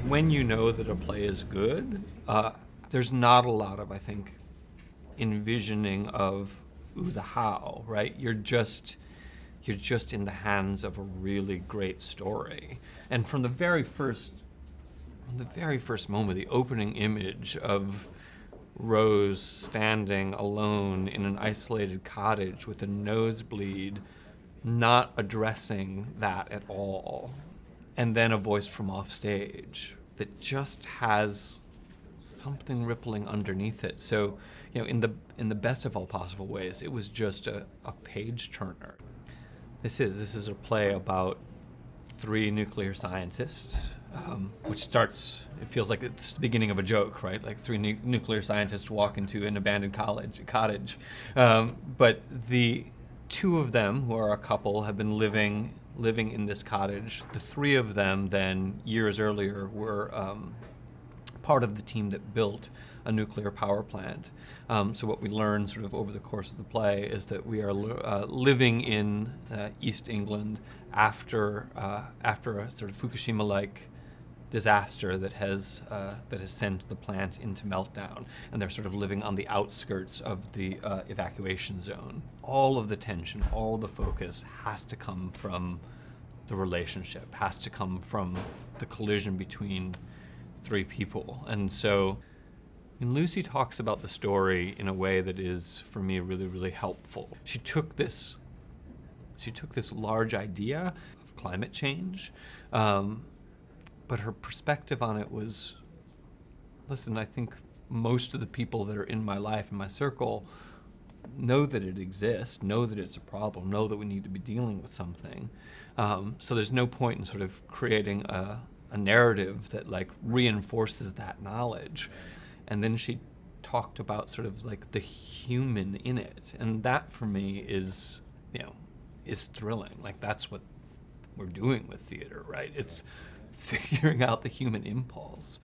when you know that a play is good, there's not a lot of, I think, envisioning of the how, right? You're just in the hands of a really great story. And from the very first moment, the opening image of Rose standing alone in an isolated cottage with a nosebleed, not addressing that at all, and then a voice from off stage that just has something rippling underneath it. So, in the best of all possible ways, it was just a page turner. This is a play about three nuclear scientists, which starts. It feels like it's the beginning of a joke, right? Like three nuclear scientists walk into an abandoned cottage, but the two of them, who are a couple, have been living in this cottage. The three of them, then years earlier, were part of the team that built a nuclear power plant. So what we learn sort of over the course of the play is that we are living in East England after a sort of Fukushima-like disaster that has sent the plant into meltdown, and they're sort of living on the outskirts of the evacuation zone. All of the tension, all the focus has to come from the relationship, has to come from the collision between three people. And so Lucy talks about the story in a way that is, for me, really, really helpful. She took this large idea of climate change, but her perspective on it was, listen, I think most of the people that are in my life, in my circle, know that it exists, know that it's a problem, know that we need to be dealing with something. So there's no point in sort of creating a narrative that like reinforces that knowledge. And then she talked about sort of like the human in it, and that for me is thrilling. Like that's what we're doing with theater, right? It's figuring out the human impulse.